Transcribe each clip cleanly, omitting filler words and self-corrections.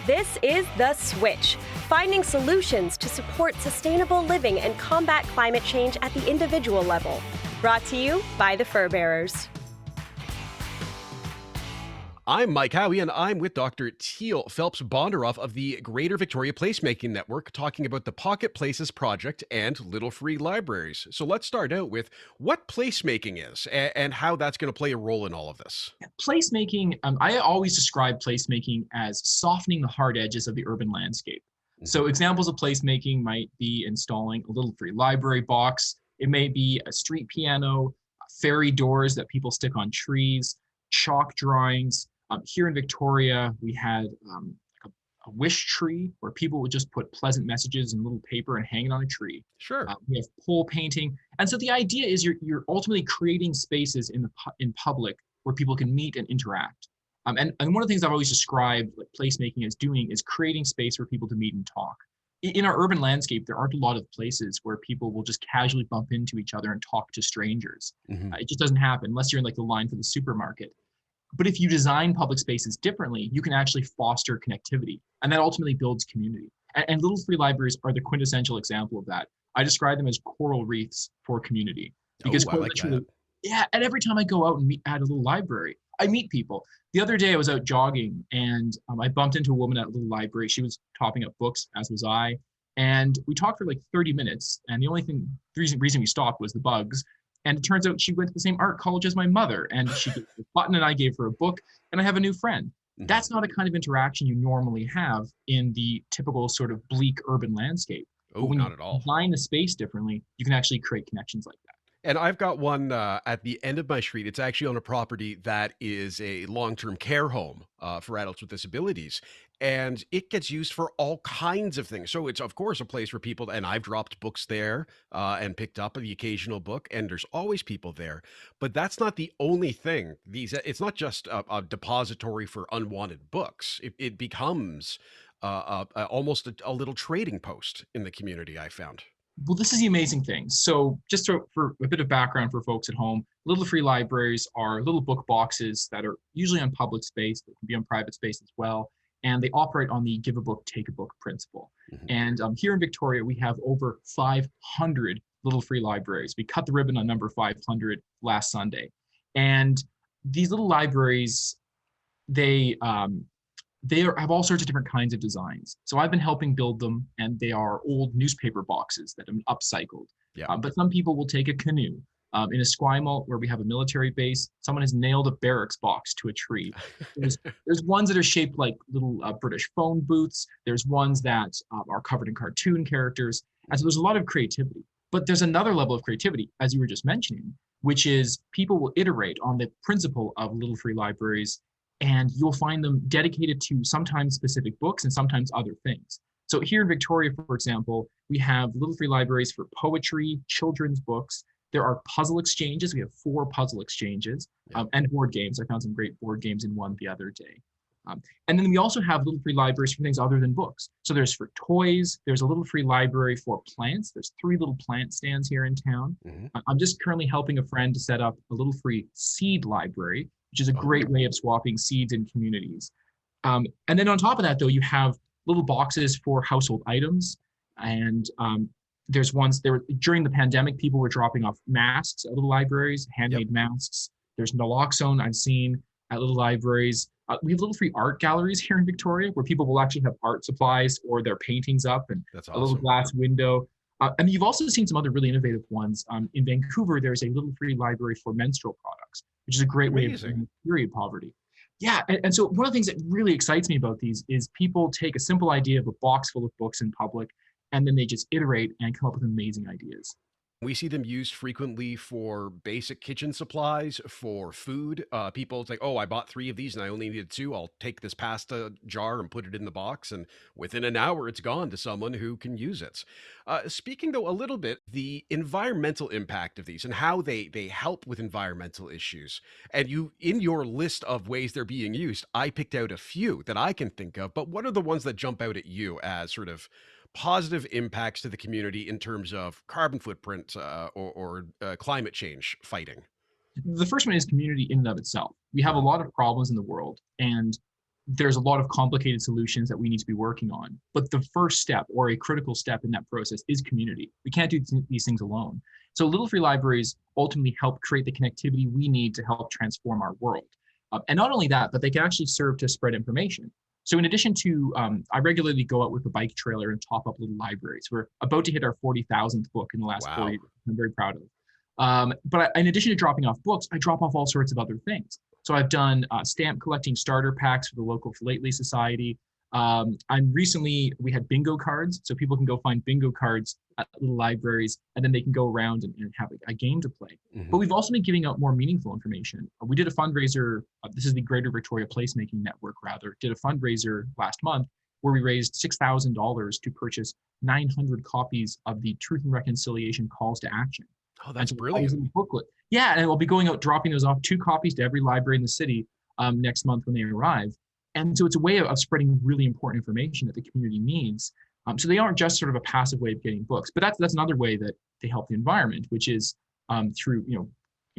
This is The Switch, finding solutions to support sustainable living and combat climate change at the individual level. Brought to you by the Fur Bearers. I'm Mike Howie, and I'm with Dr. Teale Phelps Bondaroff of the Greater Victoria Placemaking Network, talking about the Pocket Places Project and Little Free Libraries. So let's start out with what placemaking is and how that's going to play a role in all of this. Placemaking, I always describe placemaking as softening the hard edges of the urban landscape. So examples of placemaking might be installing a little free library box. It may be a street piano, fairy doors that people stick on trees, chalk drawings. Here in Victoria, we had a wish tree where people would just put pleasant messages in little paper and hang it on a tree. Sure. We have pole painting. And so the idea is you're ultimately creating spaces in public where people can meet and interact. And one of the things I've always described what placemaking as doing is creating space for people to meet and talk. In our urban landscape, there aren't a lot of places where people will just casually bump into each other and talk to strangers. It just doesn't happen unless you're in like the line for the supermarket. But if you design public spaces differently, you can actually foster connectivity, and that ultimately builds community. And little free libraries are the quintessential example of that. I describe them as coral reefs for community. Because I like that. yeah, and every time I go out and meet at a little library, I meet people. The other day I was out jogging and I bumped into a woman at a little library. She was topping up books, as was I. And we talked for like 30 minutes. And the reason we stopped was the bugs. And it turns out she went to the same art college as my mother, and she gave her a button and I gave her a book, and I have a new friend. That's not a kind of interaction you normally have in the typical sort of bleak urban landscape. Oh, not at all. Design the space differently, you can actually create connections like that. And I've got one at the end of my street. It's actually on a property that is a long-term care home for adults with disabilities. And it gets used for all kinds of things. So it's, of course, a place where people, and I've dropped books there and picked up the occasional book, and there's always people there. But that's not the only thing. It's not just a depository for unwanted books. It becomes almost a little trading post in the community, I found. Well, this is the amazing thing. So just for a bit of background for folks at home, little free libraries are little book boxes that are usually on public space, but can be on private space as well. And they operate on the give a book, take a book principle. And here in Victoria, we have over 500 little free libraries. We cut the ribbon on number 500 last Sunday. And these little libraries, they have all sorts of different kinds of designs. So I've been helping build them, and they are old newspaper boxes that have been upcycled. Yeah. But some people will take a canoe. In Esquimalt, where we have a military base, someone has nailed a barracks box to a tree. There's ones that are shaped like little British phone booths. There's ones that are covered in cartoon characters. And so there's a lot of creativity. But there's another level of creativity, as you were just mentioning, which is people will iterate on the principle of little free libraries, and you'll find them dedicated to sometimes specific books and sometimes other things. So here in Victoria, for example, we have little free libraries for poetry, children's books. There are puzzle exchanges. We have 4 puzzle exchanges and board games. I found some great board games in one the other day. And then we also have little free libraries for things other than books. So there's for toys. There's a little free library for plants. There's 3 little plant stands here in town. I'm just currently helping a friend to set up a little free seed library, which is a great way of swapping seeds in communities. And then on top of that, though, you have little boxes for household items. And there's ones there during the pandemic, people were dropping off masks at little libraries, handmade masks. There's naloxone I've seen at little libraries. We have little free art galleries here in Victoria where people will actually have art supplies or their paintings up, and That's a awesome. little glass window. And you've also seen some other really innovative ones. In Vancouver, there's a little free library for menstrual products, which is a great way of ending period poverty. Yeah, and so one of the things that really excites me about these is people take a simple idea of a box full of books in public, and then they just iterate and come up with amazing ideas. We see them used frequently for basic kitchen supplies, for food. People say, oh, I bought 3 of these and I only needed 2. I'll take this pasta jar and put it in the box. And within an hour, it's gone to someone who can use it. Speaking, though, a little bit, the environmental impact of these and how they help with environmental issues. And you, in your list of ways they're being used, I picked out a few that I can think of. But what are the ones that jump out at you as sort of positive impacts to the community in terms of carbon footprint or climate change fighting? The first one is community in and of itself. We have a lot of problems in the world, and there's a lot of complicated solutions that we need to be working on. But the first step, or a critical step in that process, is community. We can't do these things alone. So little free libraries ultimately help create the connectivity we need to help transform our world. And not only that, but they can actually serve to spread information. So in addition to, I regularly go out with a bike trailer and top up little libraries. We're about to hit our 40,000th book in the last 4 years. I'm very proud of. But in addition to dropping off books, I drop off all sorts of other things. So I've done stamp collecting starter packs for the local Philately Society. We had bingo cards, so people can go find bingo cards at little libraries, and then they can go around and have a game to play. Mm-hmm. But we've also been giving out more meaningful information. We did a fundraiser, this is the Greater Victoria Placemaking Network did a fundraiser last month where we raised $6,000 to purchase 900 copies of the Truth and Reconciliation Calls to Action. Oh, that's brilliant. Booklet. Yeah, and we'll be going out dropping those off, 2 copies to every library in the city next month when they arrive. And so it's a way of spreading really important information that the community needs. So they aren't just sort of a passive way of getting books, but that's another way that they help the environment, which is through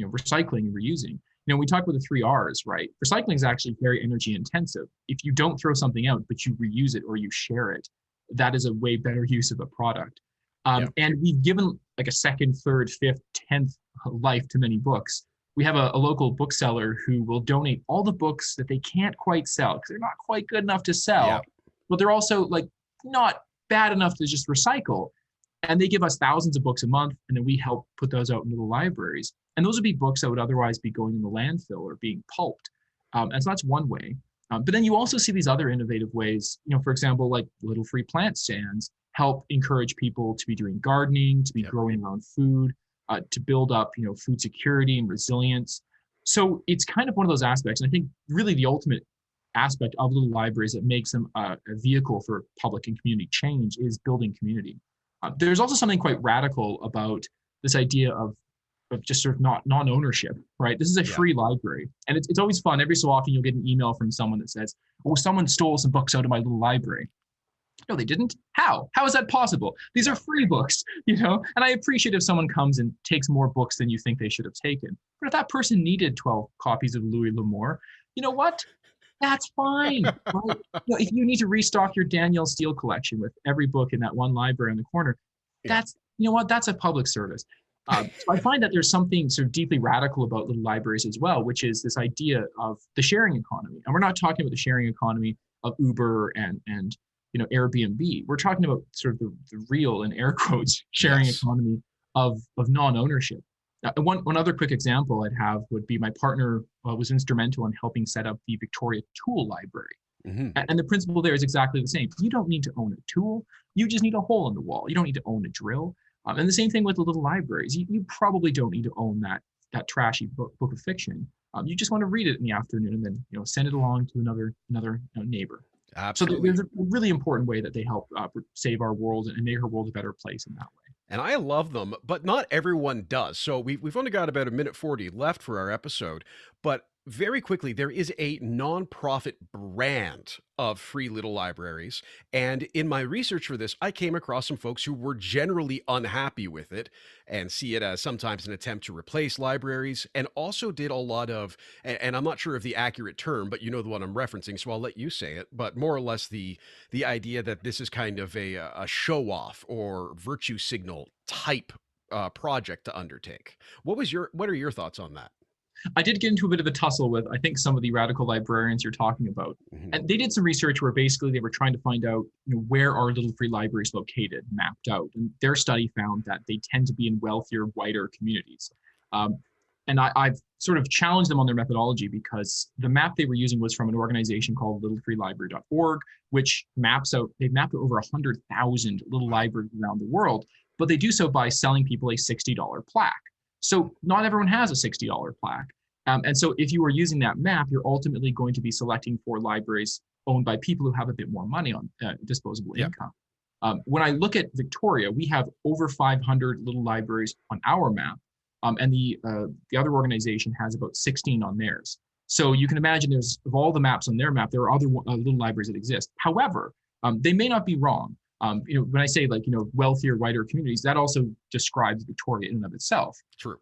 recycling and reusing. We talk about the 3 R's, right? Recycling is actually very energy intensive. If you don't throw something out, but you reuse it or you share it, that is a way better use of a product. And we've given like a 2nd, 3rd, 5th, 10th life to many books. We have a local bookseller who will donate all the books that they can't quite sell because they're not quite good enough to sell, but they're also like not bad enough to just recycle. And they give us thousands of books a month, and then we help put those out in little libraries. And those would be books that would otherwise be going in the landfill or being pulped. And so that's one way. But then you also see these other innovative ways, for example, like little free plant stands help encourage people to be doing gardening, to be growing their own food, to build up, food security and resilience. So it's kind of one of those aspects. And I think really the ultimate aspect of little libraries that makes them a vehicle for public and community change is building community. There's also something quite radical about this idea of just sort of non-ownership, right? This is a free library. And it's always fun. Every so often you'll get an email from someone that says, oh, someone stole some books out of my little library. No, they didn't. How? How is that possible? These are free books, And I appreciate if someone comes and takes more books than you think they should have taken. But if that person needed 12 copies of Louis L'Amour, you know what? That's fine. Right? If you need to restock your Danielle Steele collection with every book in that one library in the corner, that's a public service. So I find that there's something sort of deeply radical about little libraries as well, which is this idea of the sharing economy. And we're not talking about the sharing economy of Uber and Airbnb. We're talking about sort of the real, in air quotes, sharing economy of non-ownership. One other quick example I'd have would be my partner was instrumental in helping set up the Victoria Tool Library. Mm-hmm. And the principle there is exactly the same. You don't need to own a tool. You just need a hole in the wall. You don't need to own a drill. And the same thing with the little libraries. You probably don't need to own that trashy book of fiction. You just want to read it in the afternoon and then send it along to another neighbor. Absolutely. So there's a really important way that they help save our world and make our world a better place in that way. And I love them, but not everyone does. So we've only got about 1:40 left for our episode, but very quickly, there is a nonprofit brand of free little libraries. And in my research for this, I came across some folks who were generally unhappy with it and see it as sometimes an attempt to replace libraries, and also did a lot of, and I'm not sure of the accurate term, but you know the one I'm referencing, so I'll let you say it, but more or less the idea that this is kind of a show off or virtue signal type project to undertake. What are your thoughts on that? I did get into a bit of a tussle with, I think, some of the radical librarians you're talking about. Mm-hmm. And they did some research where basically they were trying to find out where are little free libraries located, mapped out. And their study found that they tend to be in wealthier, whiter communities. And I've sort of challenged them on their methodology because the map they were using was from an organization called littlefreelibrary.org, which they've mapped out over 100,000 little libraries around the world, but they do so by selling people a $60 plaque. So not everyone has a $60 plaque. And so if you are using that map, you're ultimately going to be selecting for libraries owned by people who have a bit more money on disposable income. When I look at Victoria, we have over 500 little libraries on our map, and the other organization has about 16 on theirs. So you can imagine of all the maps on their map, there are other little libraries that exist. However, they may not be wrong. When I say wealthier, whiter communities, that also describes Victoria in and of itself. True.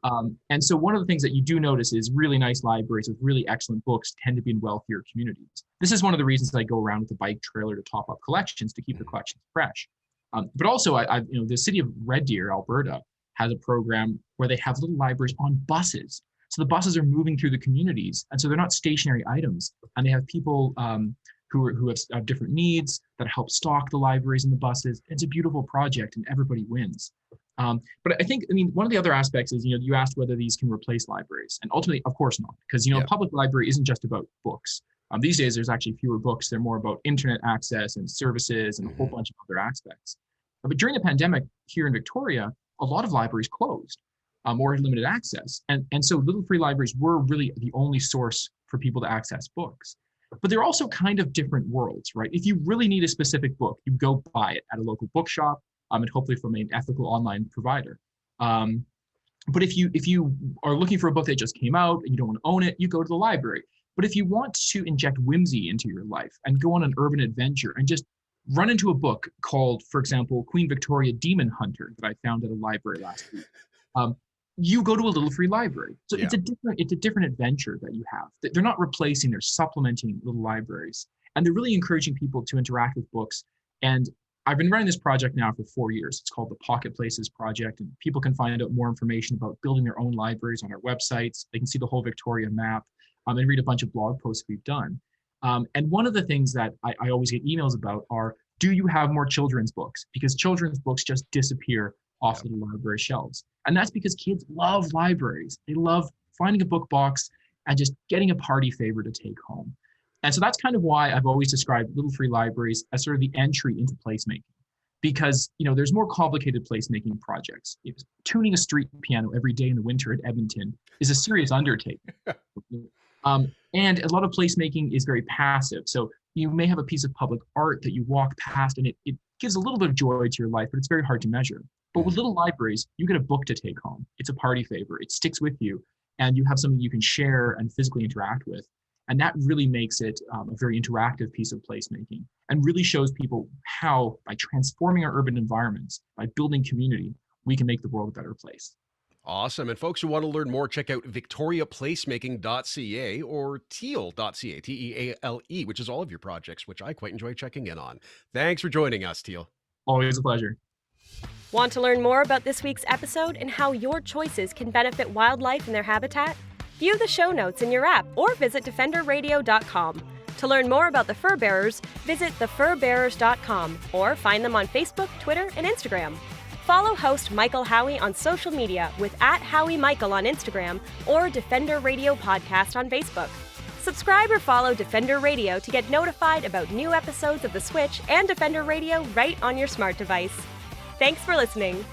And so one of the things that you do notice is really nice libraries with really excellent books tend to be in wealthier communities. This is one of the reasons I go around with a bike trailer to top up collections to keep the collections fresh. But also, the city of Red Deer, Alberta, has a program where they have little libraries on buses. So the buses are moving through the communities, and so they're not stationary items. And they have people who have different needs that help stock the libraries and the buses. It's a beautiful project, and everybody wins. But I think, one of the other aspects is, you asked whether these can replace libraries, and ultimately, of course not, because a public library isn't just about books. These days, there's actually fewer books. They're more about internet access and services and a whole bunch of other aspects. But during the pandemic here in Victoria, a lot of libraries closed or had limited access. And so little free libraries were really the only source for people to access books. But they're also kind of different worlds, right? If you really need a specific book, you go buy it at a local bookshop and hopefully from an ethical online provider. But if you are looking for a book that just came out and you don't want to own it, you go to the library. But if you want to inject whimsy into your life and go on an urban adventure and just run into a book called, for example, Queen Victoria Demon Hunter that I found at a library last week, you go to a little free library. So it's a different adventure that you have. They're not replacing, they're supplementing little libraries. And they're really encouraging people to interact with books. And I've been running this project now for 4 years. It's called the Pocket Places Project, and people can find out more information about building their own libraries on our websites. They can see the whole Victoria map and read a bunch of blog posts we've done. And one of the things that I always get emails about are, do you have more children's books? Because children's books just disappear off the library shelves. And that's because kids love libraries. They love finding a book box and just getting a party favor to take home. And so that's kind of why I've always described little free libraries as sort of the entry into placemaking. Because there's more complicated placemaking projects. Tuning a street piano every day in the winter at Edmonton is a serious undertaking. And a lot of placemaking is very passive. So you may have a piece of public art that you walk past and it gives a little bit of joy to your life, but it's very hard to measure. But with little libraries, you get a book to take home. It's a party favor. It sticks with you, and you have something you can share and physically interact with. And that really makes it a very interactive piece of placemaking and really shows people how, by transforming our urban environments, by building community, we can make the world a better place. Awesome. And folks who want to learn more, check out victoriaplacemaking.ca or teale.ca, Teale, which is all of your projects, which I quite enjoy checking in on. Thanks for joining us, Teale. Always a pleasure. Want to learn more about this week's episode and how your choices can benefit wildlife and their habitat? View the show notes in your app or visit defenderradio.com. To learn more about the fur bearers, visit thefurbearers.com or find them on Facebook, Twitter, and Instagram. Follow host Michael Howie on social media with @HowieMichael on Instagram or Defender Radio Podcast on Facebook. Subscribe or follow Defender Radio to get notified about new episodes of The Switch and Defender Radio right on your smart device. Thanks for listening.